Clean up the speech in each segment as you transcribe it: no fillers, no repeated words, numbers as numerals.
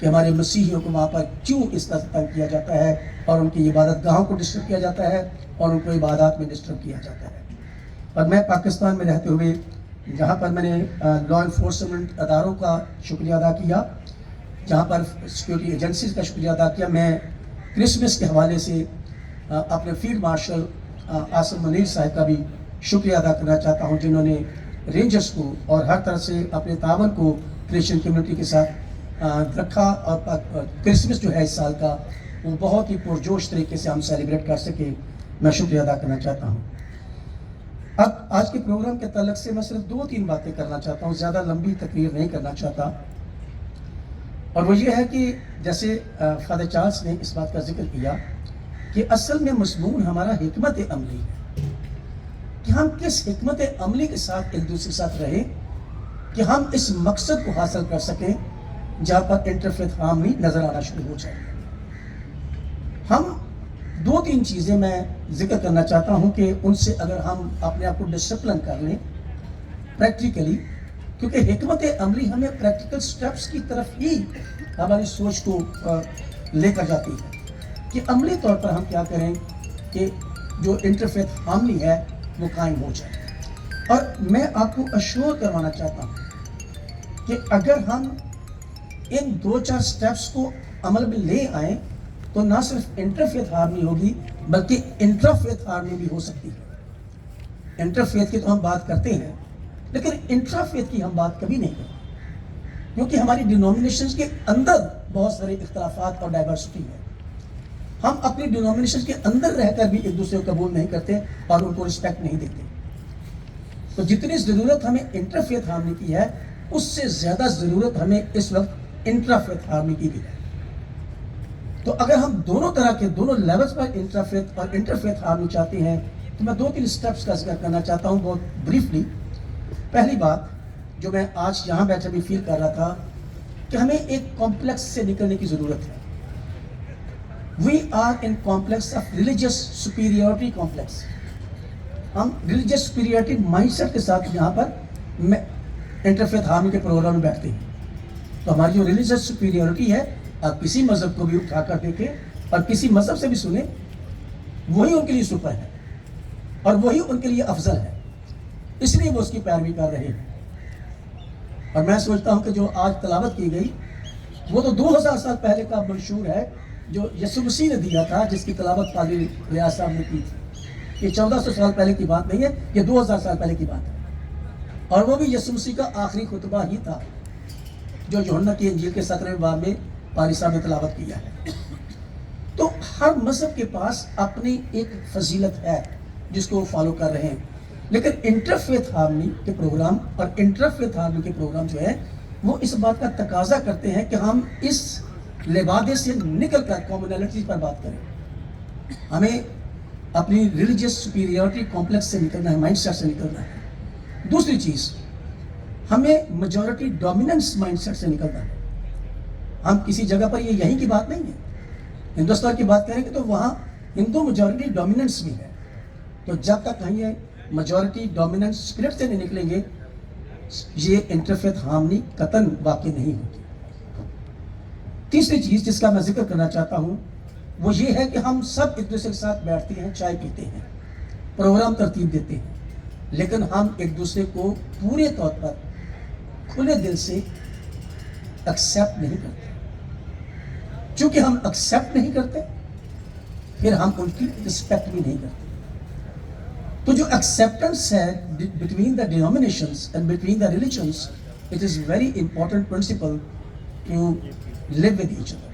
کہ ہمارے مسیحیوں کو وہاں پر کیوں اس طرح تنگ کیا جاتا ہے اور ان کی عبادت گاہوں کو ڈسٹرب کیا جاتا ہے اور ان کو عبادات میں ڈسٹرب کیا جاتا ہے. اور میں پاکستان میں رہتے ہوئے جہاں پر میں نے لا انفورسمنٹ اداروں کا شکریہ ادا کیا, جہاں پر سیکورٹی ایجنسیز کا شکریہ ادا کیا, میں کرسمس کے حوالے سے اپنے فیلڈ مارشل عاصم منیر صاحب کا بھی شکریہ ادا کرنا چاہتا ہوں, جنہوں نے رینجرز کو اور ہر طرح سے اپنے تعاون کو کرسچن کمیونٹی کے ساتھ رکھا, اور کرسمس جو ہے اس سال کا وہ بہت ہی پرجوش طریقے سے ہم سیلیبریٹ کر سکے. میں شکریہ ادا کرنا چاہتا ہوں. اب آج کے پروگرام کے تعلق سے میں صرف 2-3 باتیں کرنا چاہتا ہوں, زیادہ لمبی تقریر نہیں کرنا چاہتا, اور وہ یہ ہے کہ جیسے فادر چارلس نے اس بات کا ذکر کیا کہ اصل میں مضمون ہمارا حکمت عملی ہے, کہ ہم کس حکمت عملی کے ساتھ ایک دوسرے کے ساتھ رہیں کہ ہم اس مقصد کو حاصل کر سکیں جہاں پر انٹرفیتھ ہارمنی نظر آنا شروع ہو جائے. ہم 2-3 چیزیں میں ذکر کرنا چاہتا ہوں کہ ان سے اگر ہم اپنے آپ کو ڈسپلن کر لیں پریکٹیکلی, کیونکہ حکمت عملی ہمیں پریکٹیکل سٹیپس کی طرف ہی ہماری سوچ کو لے کر جاتی ہے کہ عملی طور پر ہم کیا کریں کہ جو انٹرفیتھ ہارمنی ہے وہ قائم ہو جائے. اور میں آپ کو اشور کروانا چاہتا ہوں کہ اگر ہم ان 2-4 سٹیپس کو عمل میں لے آئیں تو نہ صرف انٹرفیتھ ہارمنی ہوگی بلکہ انٹرافیتھ ہارمنی بھی ہو سکتی ہے. انٹرفیتھ کی تو ہم بات کرتے ہیں لیکن انٹرافیتھ کی ہم بات کبھی نہیں کرتے, کیونکہ ہماری ڈینومینیشنز کے اندر بہت سارے اختلافات اور ڈائیورسٹی ہے. ہم اپنی ڈینومینیشنز کے اندر رہ کر بھی ایک دوسرے کو قبول نہیں کرتے اور ان کو رسپیکٹ نہیں دیتے. تو جتنی ضرورت ہمیں انٹرفیتھ ہارمنی کی ہے اس سے زیادہ ضرورت ہمیں اس وقت انٹرافیتھ ہارمنی کی بھی ہے. تو اگر ہم دونوں طرح کے دونوں لیولز پر انٹرافیتھ اور انٹرفیتھ ہارمنی چاہتے ہیں تو میں 2-3 سٹیپس کا ذکر کرنا چاہتا ہوں بہت بریفلی. پہلی بات جو میں آج یہاں بیٹھے بھی فیل کر رہا تھا کہ ہمیں ایک کمپلیکس سے نکلنے کی ضرورت ہے. We are in complex of religious superiority complex. ہم ریلیجیس سپیریورٹی مائنڈ سیٹ کے ساتھ یہاں پر انٹرفیتھ ہارمنی کے پروگرام میں بیٹھتے ہیں. تو ہماری جو ریلیجیس سپیریورٹی ہے, آپ کسی مذہب کو بھی اٹھا کر دیکھیں اور کسی مذہب سے بھی سنیں, وہی ان کے لیے سپر ہے اور وہی ان کے لیے افضل ہے, اس لیے وہ اس کی پیروی کر رہے ہیں. اور میں سوچتا ہوں کہ جو آج تلاوت کی گئی وہ تو 2000 سال پہلے کا منشور ہے جو یسوع مسیح نے دیا تھا, جس کی تلاوت قاضی ریاض صاحب نے کی تھی. یہ 1400 سال پہلے کی بات نہیں ہے, یہ 2000 سال پہلے کی بات ہے, اور وہ بھی یسوع مسیح کا آخری خطبہ ہی تھا جو یوحنا کی انجیل کے 17ویں باب میں پاری صاحب نے تلاوت کیا ہے. تو ہر مذہب کے پاس اپنی ایک فضیلت ہے جس کو وہ فالو کر رہے ہیں, لیکن انٹرفیتھ ہارمنی کے پروگرام اور انٹرفیتھ ہارمنی کے پروگرام جو ہے وہ اس بات کا تقاضا کرتے ہیں کہ ہم اس لبادے سے نکل کر کامنالٹیز پر بات کریں. ہمیں اپنی ریلیجیس سپیریورٹی کمپلیکس سے نکلنا ہے, مائنڈ سیٹ سے نکلنا ہے. دوسری چیز, ہمیں میجورٹی ڈومیننس مائنڈ سیٹ سے نکلنا ہے. ہم کسی جگہ پر یہ یہیں کی بات نہیں ہے, ہندوستان کی بات کریں گے تو وہاں ہندو میجورٹی ڈومیننس بھی ہے. تو جب تک کہیں میجورٹی ڈومیننس اسپرٹ سے نہیں نکلیں گے یہ انٹرفیتھ ہارمنی قطعاً واقع نہیں ہوگی. تیسری چیز جس کا میں ذکر کرنا چاہتا ہوں وہ یہ ہے کہ ہم سب ایک دوسرے کے ساتھ بیٹھتے ہیں, چائے پیتے ہیں, پروگرام ترتیب دیتے ہیں, لیکن ہم ایک دوسرے کو پورے طور پر کھلے دل سے ایکسیپٹ نہیں کرتے. چونکہ ہم ایکسیپٹ نہیں کرتے پھر ہم ان کی رسپیکٹ بھی نہیں کرتے. تو جو ایکسیپٹنس ہے between the denominations and between the religions, it is very important principle to live with each other.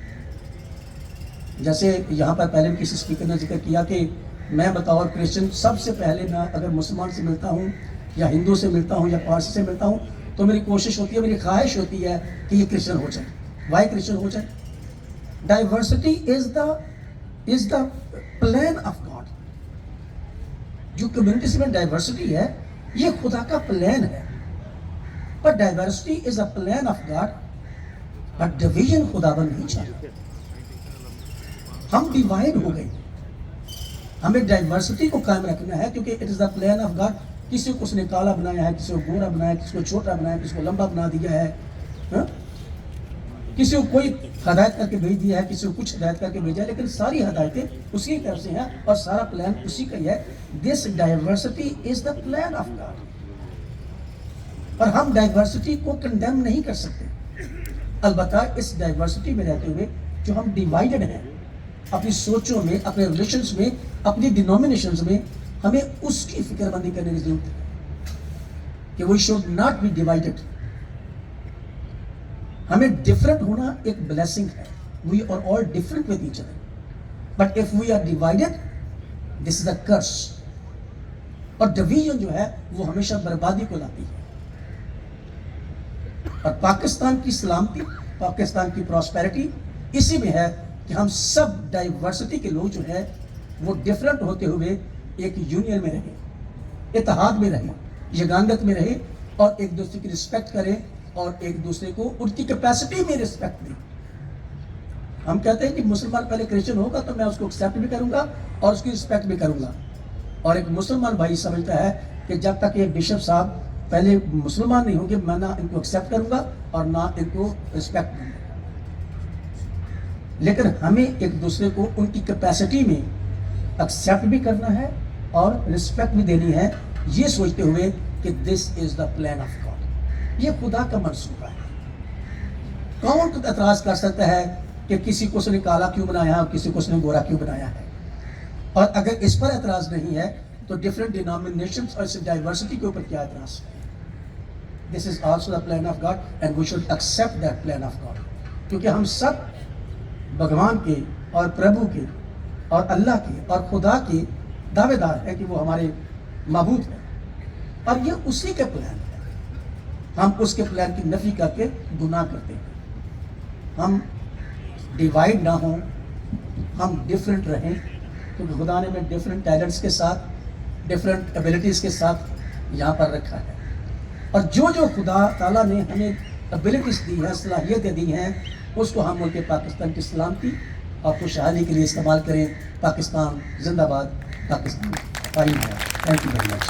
جیسے یہاں پر پہلے بھی کسی اسپیکر نے ذکر کیا کہ میں بطور کرسچن سب سے پہلے میں اگر مسلمان سے ملتا ہوں یا ہندو سے ملتا ہوں یا پارسی سے ملتا ہوں تو میری کوشش ہوتی ہے, میری خواہش ہوتی ہے کہ یہ کرسچن ہو جائے. وائی کرسچن ہو جائے؟ Diversity is the plan of God. جو کمیونٹی میں ڈائیورسٹی ہے یہ خدا کا پلان ہے, پر diversity is a plan of God, but division خداوند نہیں چاہتا. ہم ڈیوائڈ ہو گئے, ہمیں ڈائیورسٹی کو قائم رکھنا ہے کیونکہ it is the plan of God. کسی کو اس نے کالا بنایا ہے, کسی کو گورا بنایا ہے, کسی کو چھوٹا بنایا ہے, کسی کو لمبا بنا دیا ہے. کسی کو کوئی ہدایت کر کے بھیج دیا ہے, کسی کو کچھ ہدایت کر کے بھیجا ہے, لیکن ساری ہدایتیں اسی کی طرف سے ہیں اور سارا پلان اسی کا ہی ہے. This diversity is the plan of God. اور ہم ڈائیورسٹی کو کنڈیم نہیں کر سکتے. البتہ اس ڈائیورسٹی میں رہتے ہوئے جو ہم ڈیوائیڈڈ ہیں اپنی سوچوں میں, اپنے ریلیشنز میں, اپنی ڈینومینیشنز میں, ہمیں اس کی فکر مندی کرنے کی ضرورت ہے کہ we should not be divided. ہمیں ڈفرنٹ ہونا ایک بلیسنگ ہے. We are all different with each other, but if we are divided this is a curse. اور ڈویژن جو ہے وہ ہمیشہ بربادی کو لاتی ہے. اور پاکستان کی سلامتی, پاکستان کی پراسپیرٹی اسی میں ہے کہ ہم سب ڈائیورسٹی کے لوگ جو ہے وہ ڈفرنٹ ہوتے ہوئے ایک یونین میں رہیں, اتحاد میں رہیں, یگانگت میں رہیں, اور ایک دوسرے کی رسپیکٹ کریں اور ایک دوسرے کو ان کی کیپیسٹی میں رسپیکٹ دیں. ہم کہتے ہیں کہ مسلمان پہلے کرسچن ہوگا تو میں اس کو ایکسیپٹ بھی کروں گا اور اس کی رسپیکٹ بھی کروں گا. اور ایک مسلمان بھائی سمجھتا ہے کہ جب تک یہ بشپ صاحب پہلے مسلمان نہیں ہوں گے میں نہ ان کو ایکسیپٹ کروں گا اور نہ ان کو رسپیکٹ دوں گا. لیکن ہمیں ایک دوسرے کو ان کی کیپیسٹی میں ایکسیپٹ بھی کرنا ہے اور رسپیکٹ بھی دینی ہے, یہ سوچتے ہوئے کہ دس از دا پلان آف گاڈ. یہ خدا کا منصوبہ ہے. کون اعتراض کر سکتا ہے کہ کسی کو اس نے کالا کیوں بنایا اور کسی کو اس نے گورا کیوں بنایا ہے؟ اور اگر اس پر اعتراض نہیں ہے تو ڈفرینٹ ڈینومینیشنز اور اس ڈائیورسٹی کے اوپر کیا اعتراض ہے؟ This is also the plan of God and we should accept that plan of God. کیونکہ ہم سب بھگوان کے اور پربھو کے اور اللہ کے اور خدا کے دعوے دار ہیں کہ وہ ہمارے معبود ہیں, اور یہ اسی کے پلان ہے. ہم اس کے پلان کی نفی کر کے گناہ کرتے ہیں. ہم ڈیوائیڈ نہ ہوں, ہم ڈفرینٹ رہیں, کیونکہ خدا نے ہمیں ڈفرینٹ ٹیلنٹس کے ساتھ, ڈفرینٹ ایبلٹیز کے ساتھ یہاں پر رکھا ہے. اور جو خدا تعالیٰ نے ہمیں ایبلٹیز دی ہیں, صلاحیتیں دی ہیں, اس کو ہم ملک پاکستان کی سلامتی اور خوشحالی کے لیے استعمال کریں. پاکستان زندہ باد, پاکستان قائم ہے. Thank you very much.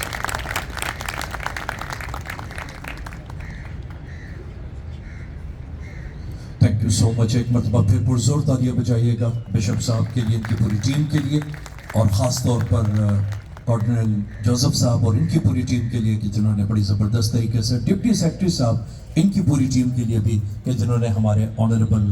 Thank you so much. ایک مرتبہ پھر پرزور تالیاں بجائیے گا بشپ صاحب کے لیے, ان کی پوری ٹیم کے لیے, اور خاص طور پر آرڈینل جوزف صاحب اور ان کی پوری ٹیم کے لیے کہ جنہوں نے بڑی زبردست طریقے سے, ڈپٹی سیکرٹری صاحب ان کی پوری ٹیم کے لیے بھی کہ جنہوں نے ہمارے آنریبل